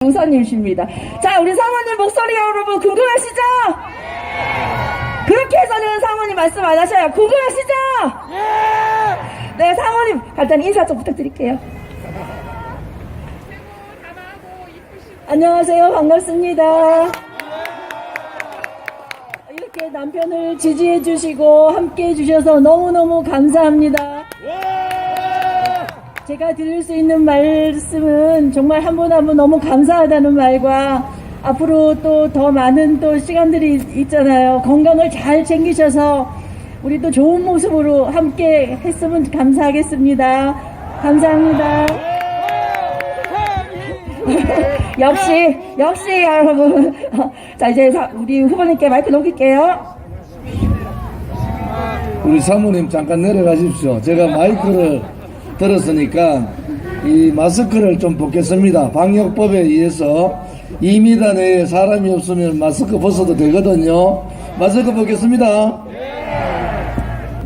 우선님이십니다. 자, 우리 사모님 목소리가 여러분 궁금하시죠? 그렇게 해서는 사모님 말씀 안 하셔요. 궁금하시죠? 네, 사모님 간단히 인사 좀 부탁드릴게요. 안녕하세요. 반갑습니다. 이렇게 남편을 지지해 주시고 함께 해 주셔서 너무너무 감사합니다. 제가 드릴 수 있는 말씀은 정말 한 분 한 분 너무 감사하다는 말과 앞으로 또 더 많은 또 시간들이 있잖아요. 건강을 잘 챙기셔서 우리 또 좋은 모습으로 함께 했으면 감사하겠습니다. 감사합니다. 역시 여러분. 자, 이제 우리 후보님께 마이크 넘길게요. 우리 사모님 잠깐 내려가십시오. 제가 마이크를 들었으니까 이 마스크를 좀 벗겠습니다. 방역법에 의해서 2m 내에 사람이 없으면 마스크 벗어도 되거든요. 마스크 벗겠습니다.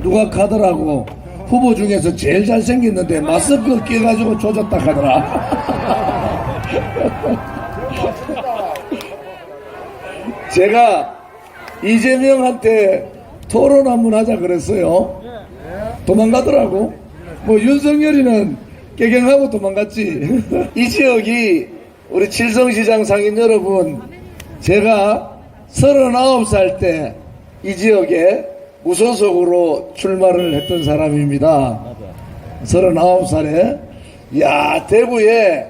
누가 가더라고 후보 중에서 제일 잘생겼는데 마스크 끼가지고 조졌다 하더라. 제가 이재명한테 토론 한번 하자 그랬어요. 도망가더라고. 뭐 윤석열이는 깨갱하고 도망갔지. 이 지역이 우리 칠성시장 상인 여러분, 제가 39살 때 이 지역에 무소속으로 출마를 했던 사람입니다. 39살에 야, 대구에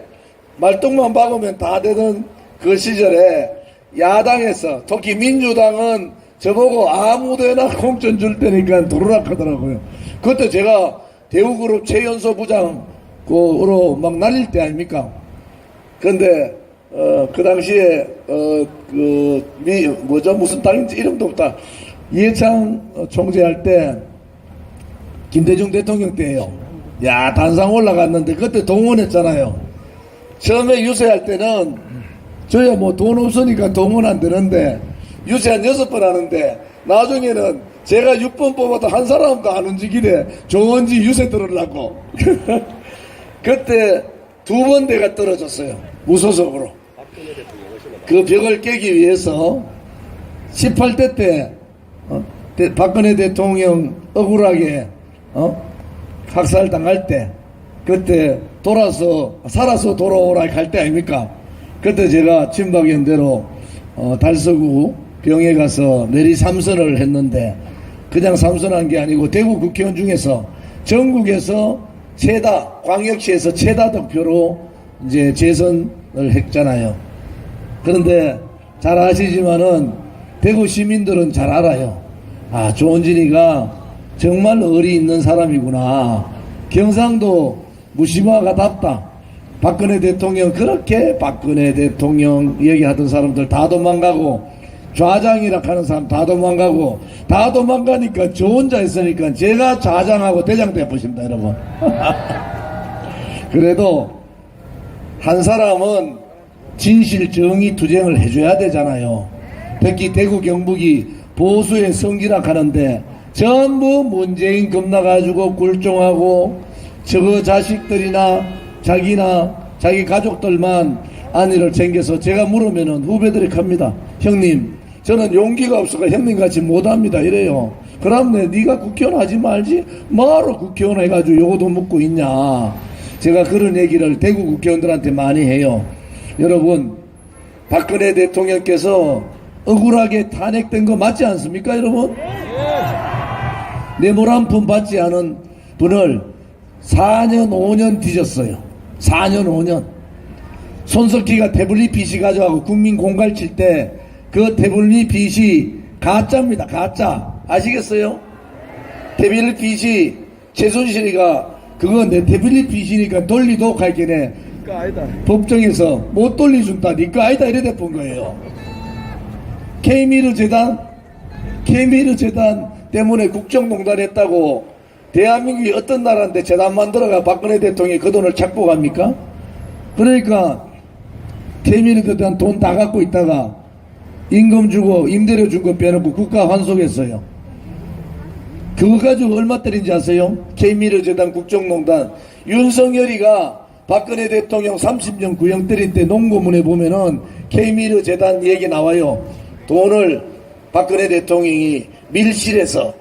말똥만 박으면 다 되던 그 시절에 야당에서 특히 민주당은 저보고 아무데나 공천 줄 테니까 도루락 하더라고요. 그때 제가 대우그룹 최연소 부장으로 막 날릴 때 아닙니까? 근데 그 당시에 무슨 당인지 이름도 없다. 이해창 총재할 때 김대중 대통령 때예요. 야, 단상 올라갔는데 그때 동원했잖아요. 처음에 유세할 때는 저야 뭐 돈 없으니까 동원 안 되는데 유세 한 6번 하는데 나중에는 제가 6번 뽑아도 한 사람도 안 움직이래. 좋은지 유세 들으려고. 그때 2번 대가 떨어졌어요. 무소속으로. 그 벽을 깨기 위해서 18대 때 박근혜 대통령 억울하게 학살당할 때 그때 살아서 돌아오라 갈 때 아닙니까? 그때 제가 친박연대로 달서구 병에 가서 내리 3선을 했는데 그냥 3선한 게 아니고 대구 국회의원 중에서 전국에서 최다, 광역시에서 최다 득표로 이제 재선을 했잖아요. 그런데 잘 아시지만은 대구 시민들은 잘 알아요. 아, 조원진이가 정말 의리 있는 사람이구나. 경상도 무시마가답다. 박근혜 대통령 그렇게 박근혜 대통령 얘기하던 사람들 다 도망가고 좌장이라 하는 사람 다 도망가니까 저 혼자 있으니까 제가 좌장하고 대장 돼보십니다, 여러분. 그래도 한 사람은 진실 정의 투쟁을 해줘야 되잖아요. 특히 대구 경북이 보수의 성지락 하는데 전부 문재인 겁나가지고 굴종하고 저거 자식들이나 자기나 자기 가족들만 안위를 챙겨서 제가 물으면은 후배들이 갑니다. 형님, 저는 용기가 없어서 형님같이 못합니다. 이래요. 그럼 네가 국회의원 하지 말지 뭐하러 국회의원 해가지고 요거도 묻고 있냐. 제가 그런 얘기를 대구 국회의원들한테 많이 해요. 여러분, 박근혜 대통령께서 억울하게 탄핵된 거 맞지 않습니까, 여러분? 뇌물 한 푼 받지 않은 분을 4년 5년 뒤졌어요. 4년 5년. 손석희가 태블릿 PC 가져가고 국민 공갈 칠 때 그 태블릿 PC 가짜입니다. 가짜. 아시겠어요? 태블릿 PC 최순실이가 그거 내 태블릿 PC니까 돌리도록 할게네. 법정에서 못 돌려준다. 니가 아니다. 이래 돼본 거예요. K미르 재단 때문에 국정농단 했다고 대한민국이 어떤 나라인데 재단 만들어가 박근혜 대통령이 그 돈을 착복합니까? 그러니까 K미르 재단 돈 다 갖고 있다가 임금 주고 임대료 준 거 빼놓고 국가 환속했어요. 그거 가지고 얼마 때린지 아세요? K미르 재단 국정농단 윤석열이가 박근혜 대통령 30년 구형 때릴 때 농고문에 보면은 K미르 재단 얘기 나와요. 돈을 박근혜 대통령이 밀실에서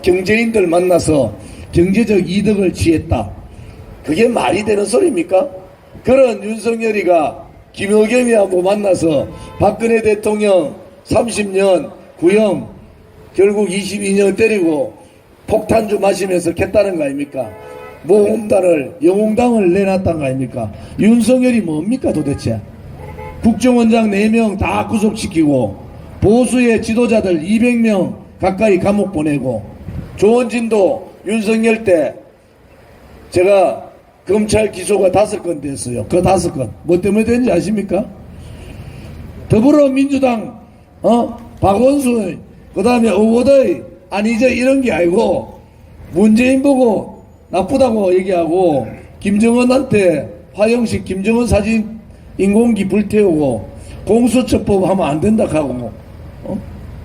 경제인들 만나서 경제적 이득을 취했다. 그게 말이 되는 소리입니까? 그런 윤석열이가 김여겸이하고 만나서 박근혜 대통령 30년 구형 결국 22년 때리고 폭탄주 마시면서 캤다는 거 아닙니까? 모험단을 영웅당을 내놨다는 거 아닙니까? 윤석열이 뭡니까 도대체? 국정원장 4명 다 구속시키고 보수의 지도자들 200명 가까이 감옥 보내고 조원진도 윤석열 때 제가 검찰 기소가 5건 됐어요. 그 5건 뭐 때문에 된지 아십니까? 더불어민주당 박원순 그 다음에 오고더이 아니죠 이런 게 아니고 문재인 보고 나쁘다고 얘기하고 김정은한테 화영식 김정은 사진 인공기 불태우고 공수처법 하면 안 된다 하고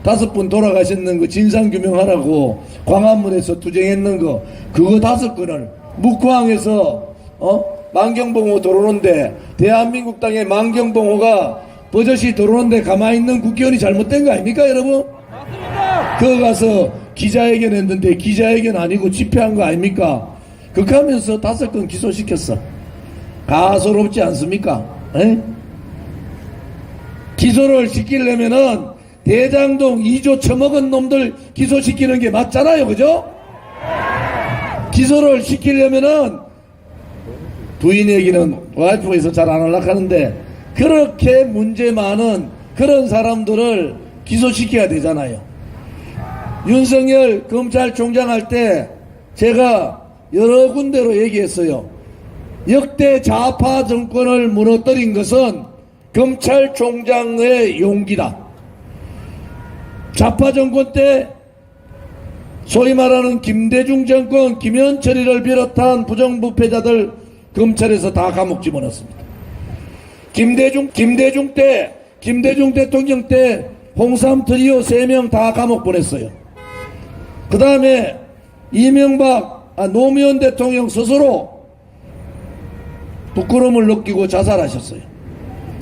5분 돌아가셨는 거 진상규명하라고 광화문에서 투쟁했는 거 그거 5건을 묵화항에서 만경봉호 들어오는데 대한민국 땅에 만경봉호가 버젓이 들어오는데 가만히 있는 국회의원이 잘못된 거 아닙니까 여러분? 맞습니다. 그거 가서 기자회견 했는데 기자회견 아니고 집회한 거 아닙니까? 그렇게 하면서 5건 기소시켰어. 가소롭지 않습니까? 에? 기소를 시키려면은 대장동 2조 처먹은 놈들 기소시키는 게 맞잖아요. 그죠? 기소를 시키려면은 부인 얘기는 와이프에서 잘 안 하려고 하는데 그렇게 문제 많은 그런 사람들을 기소시켜야 되잖아요. 윤석열 검찰총장 할 때 제가 여러 군데로 얘기했어요. 역대 좌파 정권을 무너뜨린 것은 검찰총장의 용기다. 좌파 정권 때 소위 말하는 김대중 정권 김현철이를 비롯한 부정부패자들 검찰에서 다 감옥 집어넣었습니다. 김대중 대통령 때 홍삼 트리오 3명 다 감옥 보냈어요. 그 다음에 노무현 대통령 스스로 부끄러움을 느끼고 자살하셨어요.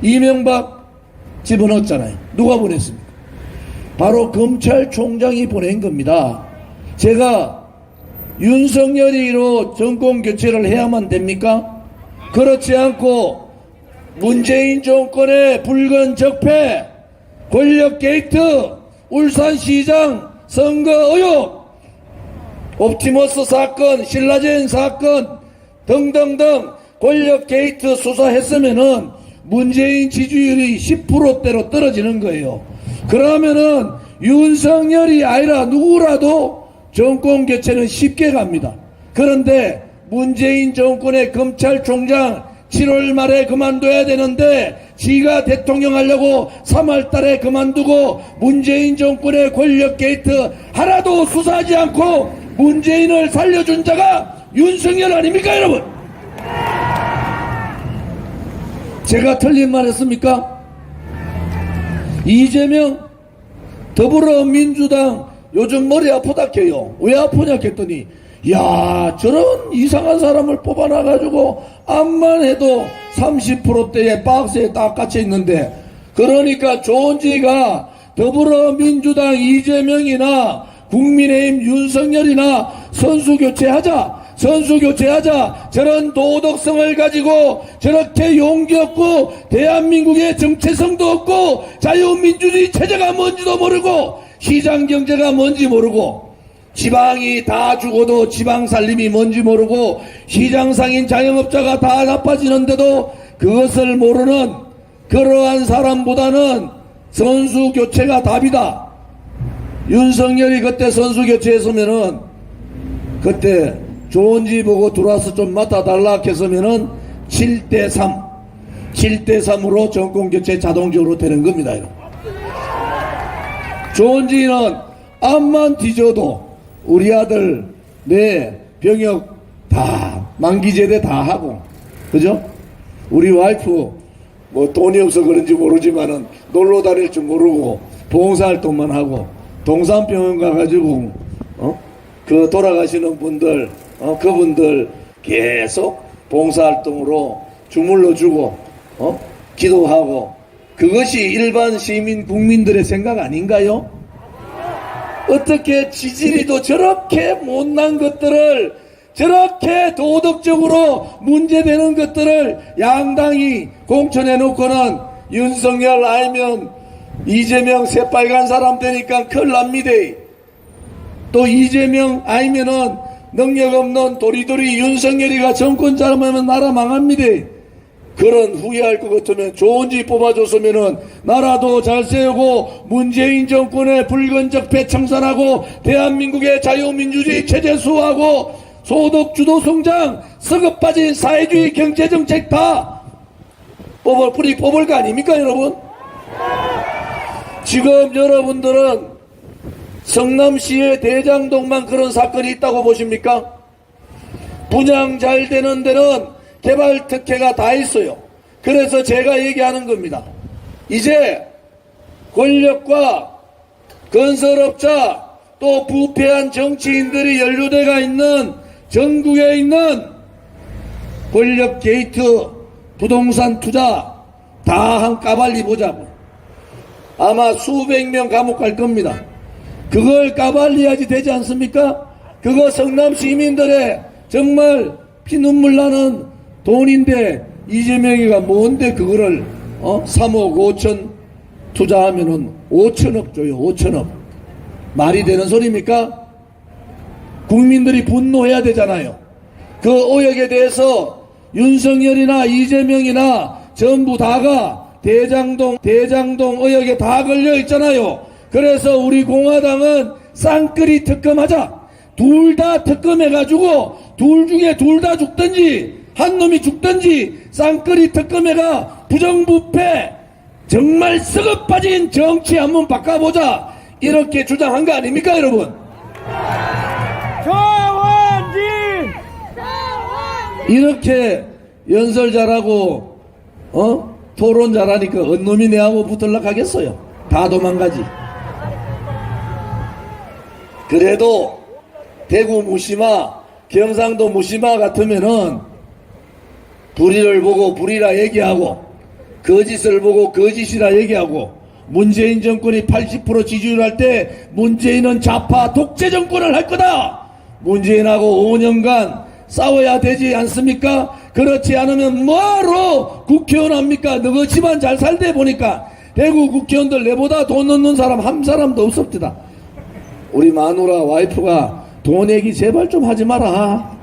이명박 집어넣었잖아요. 누가 보냈습니까? 바로 검찰총장이 보낸 겁니다. 제가 윤석열이로 정권 교체를 해야만 됩니까? 그렇지 않고 문재인 정권의 붉은 적폐, 권력 게이트, 울산시장 선거 의혹, 옵티머스 사건, 신라젠 사건 등등등 권력 게이트 수사했으면은 문재인 지지율이 10%대로 떨어지는 거예요. 그러면은 윤석열이 아니라 누구라도 정권 교체는 쉽게 갑니다. 그런데 문재인 정권의 검찰총장 7월 말에 그만둬야 되는데 지가 대통령 하려고 3월 달에 그만두고 문재인 정권의 권력 게이트 하나도 수사하지 않고 문재인을 살려준 자가 윤석열 아닙니까 여러분? 제가 틀린 말 했습니까? 이재명 더불어민주당 요즘 머리 아프다 캐요. 왜 아프냐 했더니 야 저런 이상한 사람을 뽑아놔가지고 암만 해도 30%대의 박스에 딱 갇혀 있는데 그러니까 조은지가 더불어민주당 이재명이나 국민의힘 윤석열이나 선수교체하자 저런 도덕성을 가지고 저렇게 용기 없고 대한민국의 정체성도 없고 자유민주주의 체제가 뭔지도 모르고 시장경제가 뭔지 모르고 지방이 다 죽어도 지방살림이 뭔지 모르고 시장상인 자영업자가 다 나빠지는데도 그것을 모르는 그러한 사람보다는 선수교체가 답이다. 윤석열이 그때 선수교체했으면은 그때 좋은지 보고 들어와서 좀 맡아달라 했으면은 7대3으로 정권교체 자동적으로 되는 겁니다. 좋은지는 암만 뒤져도 우리 아들 내 병역 다 만기제대 다 하고 그죠? 우리 와이프 뭐 돈이 없어 그런지 모르지만은 놀러 다닐 줄 모르고 봉사활동만 하고 동산병원 가가지고 그 돌아가시는 분들 그분들 계속 봉사활동으로 주물러 주고 기도하고 그것이 일반 시민 국민들의 생각 아닌가요? 어떻게 지지리도 저렇게 못난 것들을 저렇게 도덕적으로 문제되는 것들을 양당이 공천해놓고는 윤석열 아니면 이재명 새빨간 사람 되니까 큰일 납니다. 또 이재명 아니면은 능력 없는 도리도리 윤석열이가 정권 잡으면 나라 망합니다. 그런 후회할 것 같으면 좋은 집 뽑아줬으면은 나라도 잘 세우고 문재인 정권의 붉은적 배청산하고 대한민국의 자유민주주의 체제 수호하고 소득주도 성장 썩어 빠진 사회주의 경제정책 다 뽑을 거 아닙니까 여러분? 지금 여러분들은 성남시의 대장동만 그런 사건이 있다고 보십니까? 분양 잘 되는 데는 개발 특혜가 다 있어요. 그래서 제가 얘기하는 겁니다. 이제 권력과 건설업자 또 부패한 정치인들이 연루돼가 있는 전국에 있는 권력 게이트 부동산 투자 다 한 까발리 보자고. 아마 수백 명 감옥 갈 겁니다. 그걸 까발려야지 되지 않습니까? 그거 성남 시민들의 정말 피눈물 나는 돈인데 이재명이가 뭔데 그거를 3억 5천 투자하면은 5천억 줘요. 5천억. 말이 되는 소리입니까? 국민들이 분노해야 되잖아요. 그 오역에 대해서 윤석열이나 이재명이나 전부 다가 대장동 의혹에 다 걸려 있잖아요. 그래서 우리 공화당은 쌍끌이 특검하자. 둘 다 특검해가지고 둘 중에 둘 다 죽든지 한 놈이 죽든지 쌍끌이 특검해가 부정부패 정말 썩어 빠진 정치 한번 바꿔보자. 이렇게 주장한 거 아닙니까 여러분? 조원진! 이렇게 연설 잘하고 토론 잘하니까 언놈이 내하고 붙을락 하겠어요. 다 도망가지. 그래도 대구 무시마 경상도 무시마 같으면은 불의를 보고 불의라 얘기하고 거짓을 보고 거짓이라 얘기하고 문재인 정권이 80% 지지율 할 때 문재인은 좌파 독재 정권을 할 거다. 문재인하고 5년간 싸워야 되지 않습니까? 그렇지 않으면 뭐하러 국회의원 합니까? 너그 집안 잘 살대 보니까 대구 국회의원들 내보다 돈 넣는 사람 한 사람도 없었다. 우리 마누라 와이프가 돈 얘기 제발 좀 하지 마라.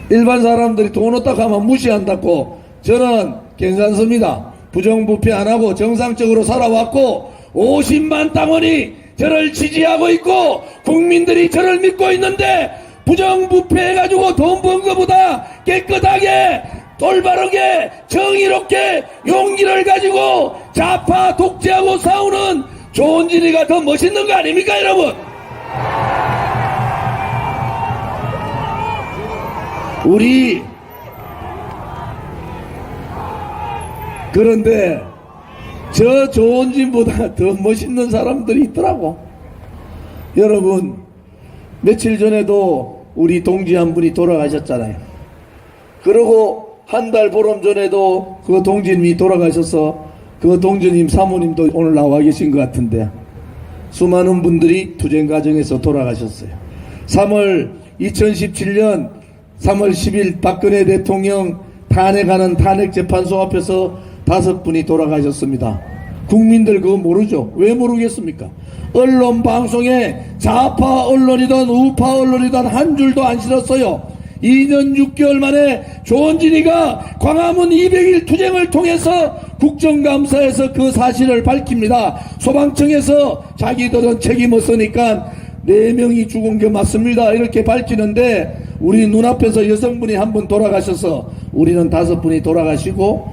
일반 사람들이 돈 없다 하면 무시한다고. 저는 괜찮습니다. 부정부패 안 하고 정상적으로 살아왔고 50만 당원이 저를 지지하고 있고 국민들이 저를 믿고 있는데 부정부패 해가지고 돈 번 거보다 깨끗하게 올바르게 정의롭게 용기를 가지고 좌파 독재하고 싸우는 조원진이가 더 멋있는 거 아닙니까 여러분? 우리 그런데 저 조원진보다 더 멋있는 사람들이 있더라고. 여러분 며칠 전에도 우리 동지 한 분이 돌아가셨잖아요. 그리고 한 달 보름 전에도 그 동지님이 돌아가셔서 그 동지님 사모님도 오늘 나와 계신 것 같은데 수많은 분들이 투쟁 과정에서 돌아가셨어요. 2017년 3월 10일 박근혜 대통령 탄핵하는 탄핵재판소 앞에서 5분이 돌아가셨습니다. 국민들 그거 모르죠? 왜 모르겠습니까? 언론 방송에 좌파 언론이든 우파 언론이든 한 줄도 안 실었어요. 2년 6개월 만에 조원진이가 광화문 200일 투쟁을 통해서 국정감사에서 그 사실을 밝힙니다. 소방청에서 자기들은 책임 없으니까 4명이 죽은 게 맞습니다. 이렇게 밝히는데 우리 눈앞에서 여성분이 한 분 돌아가셔서 우리는 5분이 돌아가시고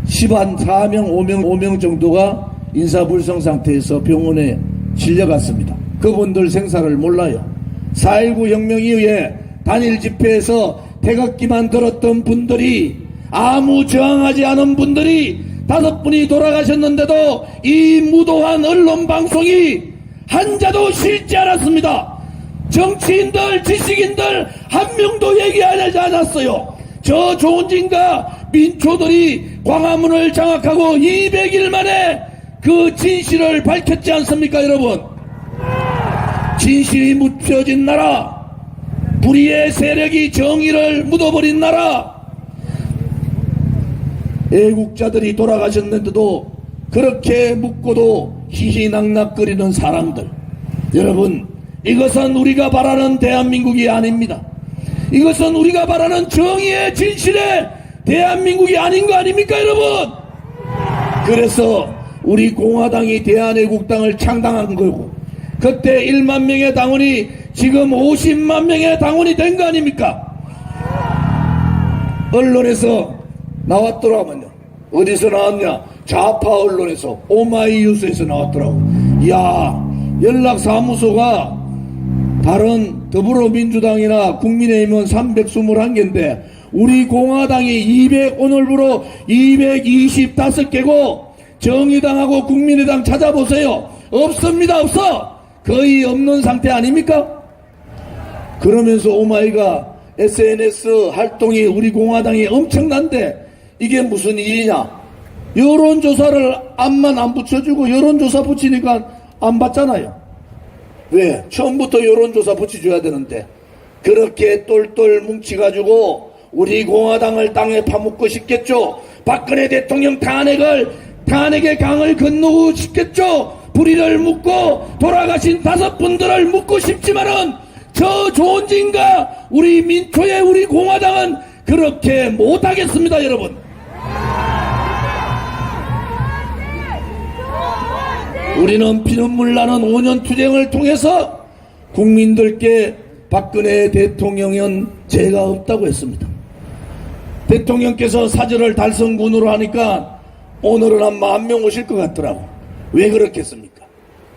14명 5명 정도가 인사불성 상태에서 병원에 실려갔습니다. 그분들 생사를 몰라요. 4.19 혁명 이후에 단일 집회에서 태극기만 들었던 분들이 아무 저항하지 않은 분들이 5분이 돌아가셨는데도 이 무도한 언론 방송이 한자도 실지 않았습니다. 정치인들, 지식인들 한 명도 얘기하지 않았어요. 저 조은진과 민초들이 광화문을 장악하고 200일 만에 그 진실을 밝혔지 않습니까, 여러분? 진실이 묻혀진 나라, 불의의 세력이 정의를 묻어버린 나라, 애국자들이 돌아가셨는데도 그렇게 묻고도 희희낙낙거리는 사람들. 여러분, 이것은 우리가 바라는 대한민국이 아닙니다. 이것은 우리가 바라는 정의의 진실의 대한민국이 아닌 거 아닙니까, 여러분? 그래서 우리 공화당이 대한애국당을 창당한 거고, 그때 1만 명의 당원이 지금 50만 명의 당원이 된 거 아닙니까? 언론에서 나왔더라면요. 어디서 나왔냐? 좌파 언론에서, 오마이뉴스에서 나왔더라고. 이야, 연락사무소가 다른 더불어민주당이나 국민의힘은 321개인데 우리 공화당이 오늘부로 225개고 정의당하고 국민의당 찾아보세요. 없습니다. 없어. 거의 없는 상태 아닙니까? 그러면서 오마이가 SNS 활동이 우리 공화당이 엄청난데 이게 무슨 일이냐? 여론조사를 앞만 안 붙여주고 여론조사 붙이니까 안 받잖아요. 왜? 처음부터 여론조사 붙여줘야 되는데 그렇게 똘똘 뭉치가지고 우리 공화당을 땅에 파묻고 싶겠죠. 박근혜 대통령 탄핵의 강을 건너고 싶겠죠. 불의를 묻고 돌아가신 5분들을 묻고 싶지만은 저 조은진과 우리 민초의 우리 공화당은 그렇게 못하겠습니다, 여러분. 우리는 피눈물 나는 5년 투쟁을 통해서 국민들께 박근혜 대통령은 죄가 없다고 했습니다. 대통령께서 사절을 달성군으로 하니까 오늘은 한 10,000명 오실 것 같더라고. 왜 그렇겠습니까?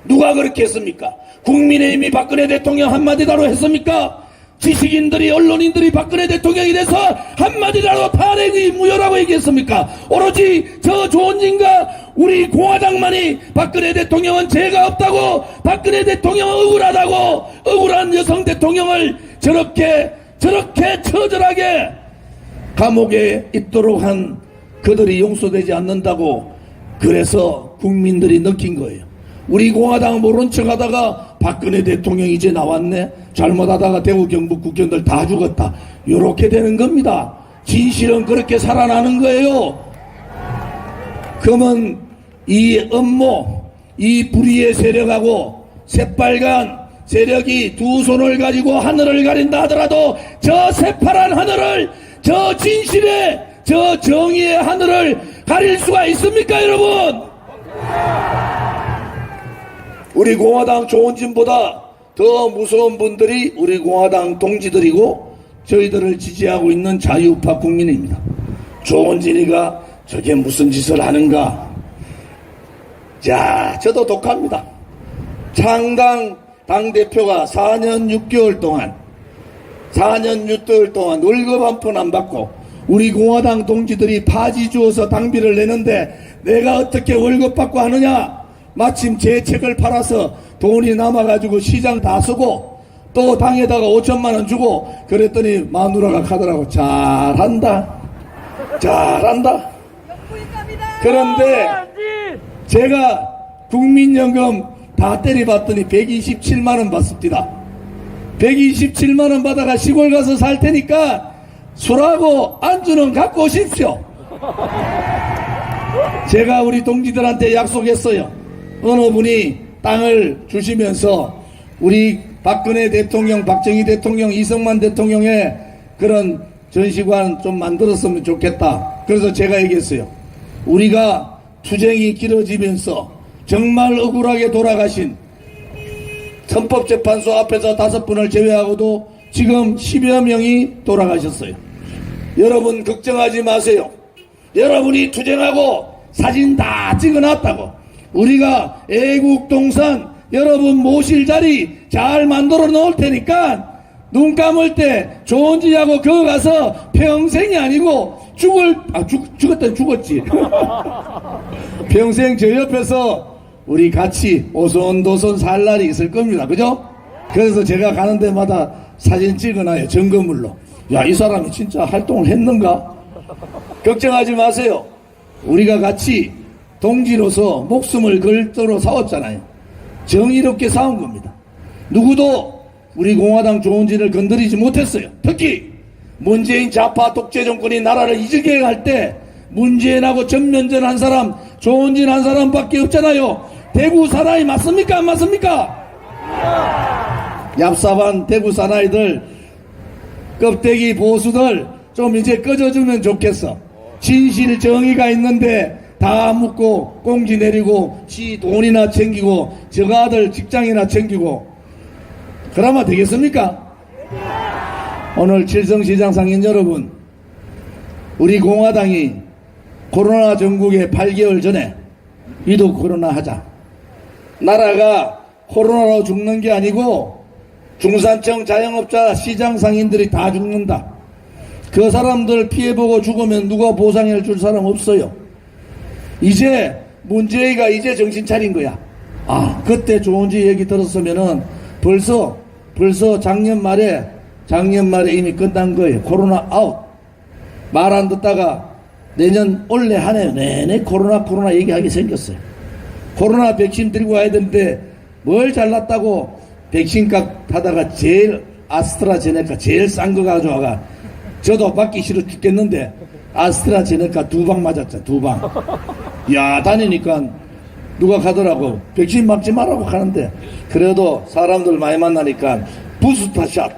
누가 그렇게 했습니까? 국민의힘이 박근혜 대통령 한마디다로 했습니까? 지식인들이, 언론인들이 박근혜 대통령이 돼서 한마디라도 탄핵이 무효라고 얘기했습니까? 오로지 저 조은진과 우리 공화당만이 박근혜 대통령은 죄가 없다고, 박근혜 대통령은 억울하다고, 억울한 여성 대통령을 저렇게 처절하게 감옥에 있도록 한 그들이 용서되지 않는다고, 그래서 국민들이 느낀 거예요. 우리 공화당 모른 척 하다가 박근혜 대통령 이제 나왔네, 잘못하다가 대구 경북 국회의원들 다 죽었다, 요렇게 되는 겁니다. 진실은 그렇게 살아나는 거예요. 그러면 이 음모, 이 불의의 세력하고 새빨간 세력이 두 손을 가지고 하늘을 가린다 하더라도 저 새파란 하늘을, 저 진실의, 저 정의의 하늘을 가릴 수가 있습니까, 여러분? 우리 공화당 조은진보다 더 무서운 분들이 우리 공화당 동지들이고 저희들을 지지하고 있는 자유우파 국민입니다. 조은진이가 저게 무슨 짓을 하는가? 자, 저도 독합니다. 창당 당대표가 4년 6개월 동안 월급 한 푼 안 받고 우리 공화당 동지들이 파지 주어서 당비를 내는데 내가 어떻게 월급 받고 하느냐? 마침 제 책을 팔아서 돈이 남아가지고 시장 다 쓰고 또 당에다가 5천만 원 주고 그랬더니 마누라가 가더라고. 잘한다. 그런데 제가 국민연금 다 때려봤더니 127만 원 받습니다. 127만 원 받아가 시골 가서 살 테니까 술하고 안주는 갖고 오십시오. 제가 우리 동지들한테 약속했어요. 어느 분이 땅을 주시면서 우리 박근혜 대통령, 박정희 대통령, 이승만 대통령의 그런 전시관 좀 만들었으면 좋겠다. 그래서 제가 얘기했어요. 우리가 투쟁이 길어지면서 정말 억울하게 돌아가신 헌법재판소 앞에서 5분을 제외하고도 지금 10여 명이 돌아가셨어요. 여러분 걱정하지 마세요. 여러분이 투쟁하고 사진 다 찍어놨다고. 우리가 애국동산 여러분 모실 자리 잘 만들어 놓을 테니까 눈 감을 때 조은진하고 그거 가서 평생이 아니고 죽었다 죽었지. 평생 저 옆에서 우리 같이 오손도손 살 날이 있을 겁니다. 그죠? 그래서 제가 가는 데마다 사진 찍어놔요. 증거물로. 야, 이 사람이 진짜 활동을 했는가? 걱정하지 마세요. 우리가 같이 동지로서 목숨을 걸도록 싸웠잖아요. 정의롭게 싸운 겁니다. 누구도 우리 공화당 조은진을 건드리지 못했어요. 특히 문재인 좌파 독재 정권이 나라를 이지게 할 때 문재인하고 전면전한 사람 조은진 한 사람밖에 없잖아요. 대구 사나이 맞습니까? 안 맞습니까? 얍삽한 대구 사나이들, 껍데기 보수들 좀 이제 꺼져주면 좋겠어. 진실 정의가 있는데 다 묻고 꽁지 내리고 지 돈이나 챙기고 저 아들 직장이나 챙기고 그러면 되겠습니까? 오늘 칠성시장 상인 여러분, 우리 공화당이 코로나 전국에 8개월 전에 위독 코로나 하자. 나라가 코로나로 죽는 게 아니고 중산층 자영업자 시장 상인들이 다 죽는다. 그 사람들 피해보고 죽으면 누가 보상해 줄 사람 없어요. 이제 문재인가 이제 정신 차린 거야. 아, 그때 조은지 얘기 들었으면은 벌써 작년 말에 이미 끝난 거예요. 코로나 아웃. 말 안 듣다가 내년 올해 한 해 내내 코로나 얘기하게 생겼어요. 코로나 백신 들고 와야 되는데 뭘 잘났다고 백신값 하다가 제일 아스트라제네카 제일 싼 거 가져와가 저도 받기 싫어 죽겠는데 아스트라제네카 2방 맞았죠. 2방. 야, 다니니까 누가 가더라고. 백신 맞지 말라고 하는데 그래도 사람들 많이 만나니까 부스터샷,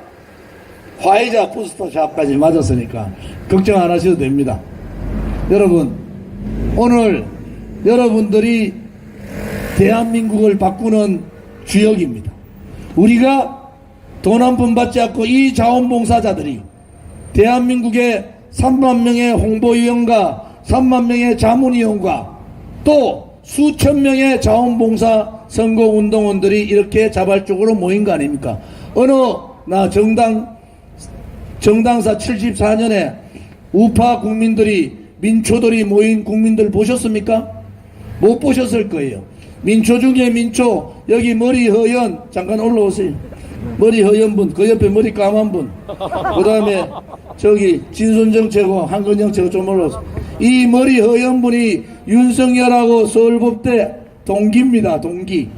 화이자 부스터샷까지 맞았으니까 걱정 안 하셔도 됩니다. 여러분, 오늘 여러분들이 대한민국을 바꾸는 주역입니다. 우리가 돈 한 푼 받지 않고 이 자원봉사자들이 대한민국의 3만 명의 홍보위원과 3만 명의 자문위원과 또 수천 명의 자원봉사 선거운동원들이 이렇게 자발적으로 모인 거 아닙니까? 어느 정당사 74년에 우파 국민들이 민초들이 모인 국민들 보셨습니까? 못 보셨을 거예요. 민초 중에 민초, 여기 머리 허연, 잠깐 올라오세요. 머리 허연 분, 그 옆에 머리 까만 분, 그 다음에 저기 진순정 최고, 한근영 최고 좀 올라오세요. 이 머리 허연 분이 윤석열하고 서울법대 동기입니다. 동기.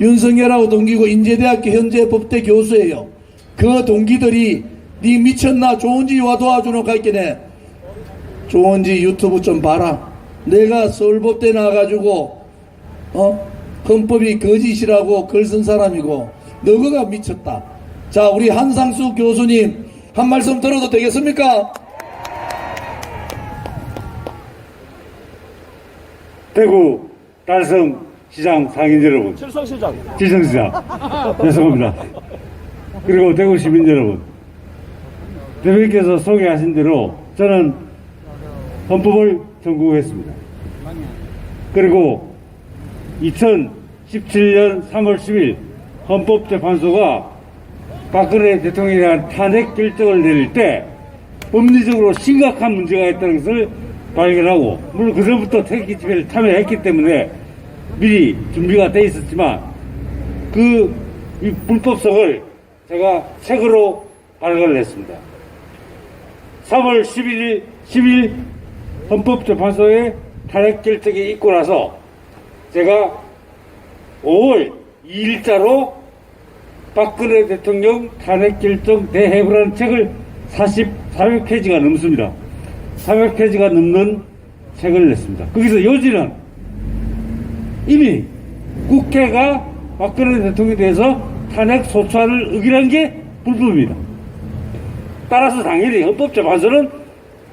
윤석열하고 동기고 인제대학교 현재 법대 교수예요. 그 동기들이 니 미쳤나? 조은지 와 도와주는 거 있겠네. 조은지 유튜브 좀 봐라. 내가 서울법대 나와가지고 헌법이 거짓이라고 글 쓴 사람이고 너가 미쳤다. 자, 우리 한상수 교수님 한 말씀 들어도 되겠습니까? 대구 달성 시장 상인 여러분, 칠성시장 죄송합니다. 그리고 대구 시민 여러분, 대표님께서 소개하신 대로 저는 헌법을 전공했습니다. 그리고 2017년 3월 10일 헌법재판소가 박근혜 대통령에 대한 탄핵 결정을 내릴 때 법리적으로 심각한 문제가 있다는 것을 발견하고, 물론 그전부터 태극기 집회를 참여했기 때문에 미리 준비가 돼 있었지만 이 불법성을 제가 책으로 발간을 했습니다. 3월 10일 헌법재판소의 탄핵 결정이 있고 나서 제가 5월 2일자로 박근혜 대통령 탄핵 결정 대해부라는 책을 400페이지가 넘습니다. 400페이지가 넘는 책을 냈습니다. 거기서 요지는 이미 국회가 박근혜 대통령에 대해서 탄핵 소추안을 의결한 게 불법입니다. 따라서 당연히 헌법재판소는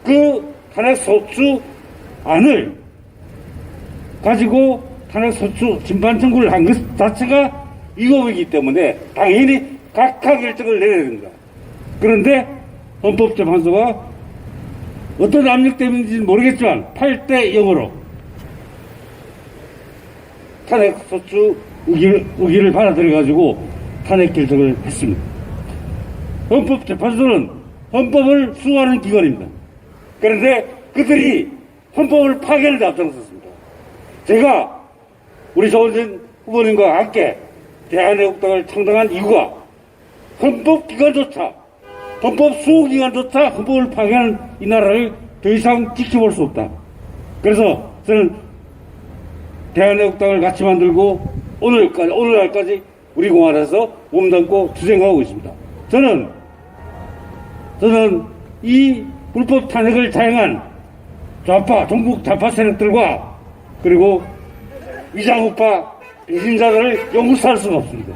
그 탄핵 소추안을 가지고 탄핵 소추 심판 청구를 한 것 자체가 위법이기 때문에 당연히 각하 결정을 내려야 됩니다. 그런데 헌법재판소가 어떤 압력 때문인지는 모르겠지만 8대 0으로 탄핵 소추 의결을 받아들여가지고 탄핵 결정을 했습니다. 헌법재판소는 헌법을 수호하는 기관입니다. 그런데 그들이 헌법을 파괴를 앞장섰습니다. 제가 우리 조은진 후보님과 함께 대한애국당을 창당한 이유가 헌법기관조차, 헌법 수호기관조차 헌법을 파괴하는 이 나라를 더 이상 지켜볼 수 없다. 그래서 저는 대한애국당을 같이 만들고 오늘날까지 우리 공안에서 몸담고 투쟁하고 있습니다. 저는 이 불법 탄핵을 자행한 좌파, 종북 좌파 세력들과 그리고 위장우파 배신자들을 용서할 수가 없습니다.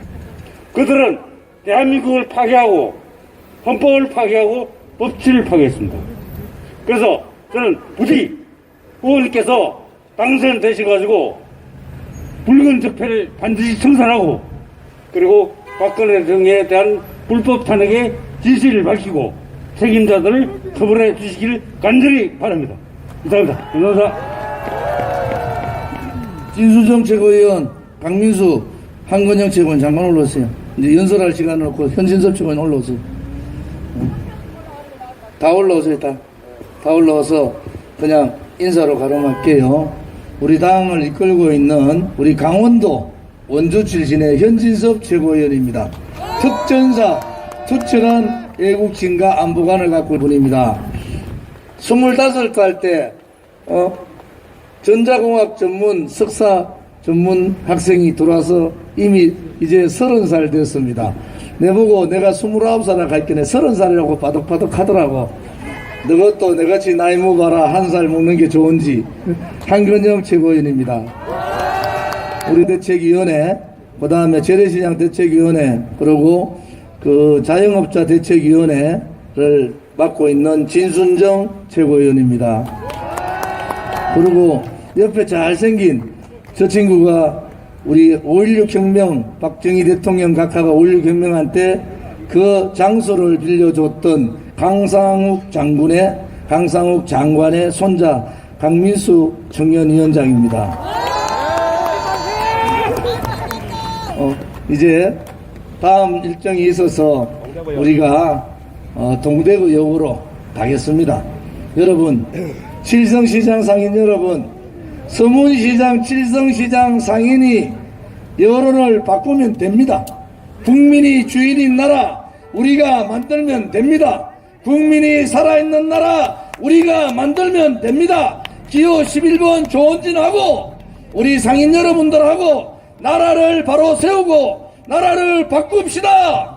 그들은 대한민국을 파괴하고 헌법을 파괴하고 법치를 파괴했습니다. 그래서 저는 부디 의원님께서 당선되셔가지고 붉은 적폐를 반드시 청산하고 그리고 박근혜 정부에 대한 불법 탄핵의 진실을 밝히고 책임자들을 처벌해 주시길 간절히 바랍니다. 이상입니다. 감사합니다. 진수정 최고위원, 강민수, 한건영 최고위원 잠깐 올라오세요. 이제 연설할 시간을 놓고 현진섭 최고위원 올라오세요. 다 올라오세요. 다 올라와서 그냥 인사로 가름할게요. 우리 당을 이끌고 있는 우리 강원도 원주 출신의 현진섭 최고위원입니다. 특전사, 투철한 애국심과 안보관을 갖고 있는 분입니다. 25살 때 전자공학 전문 석사 전문 학생이 들어와서 이미 이제 30살 됐습니다. 내보고 내가 29살에 갈 경에 30살이라고 바득바득 하더라고. 너것도 내같이 나이 먹어라. 한 살 먹는 게 좋은지. 한건영 최고위원입니다. 우리 대책위원회, 그 다음에 재래시장 대책위원회, 그리고 그 자영업자 대책위원회를 맡고 있는 진순정 최고위원입니다. 그리고 옆에 잘생긴 저 친구가 우리 5.16 혁명, 박정희 대통령 각하가 5.16 혁명한 때 그 장소를 빌려줬던 강상욱 장관의 손자 강민수 청년위원장입니다. 이제 다음 일정이 있어서 우리가 동대구역으로 가겠습니다. 여러분, 칠성시장 상인 여러분, 서문시장, 칠성시장 상인이 여론을 바꾸면 됩니다. 국민이 주인인 나라 우리가 만들면 됩니다. 국민이 살아있는 나라 우리가 만들면 됩니다. 기호 11번 조원진하고 우리 상인 여러분들하고 나라를 바로 세우고 나라를 바꿉시다.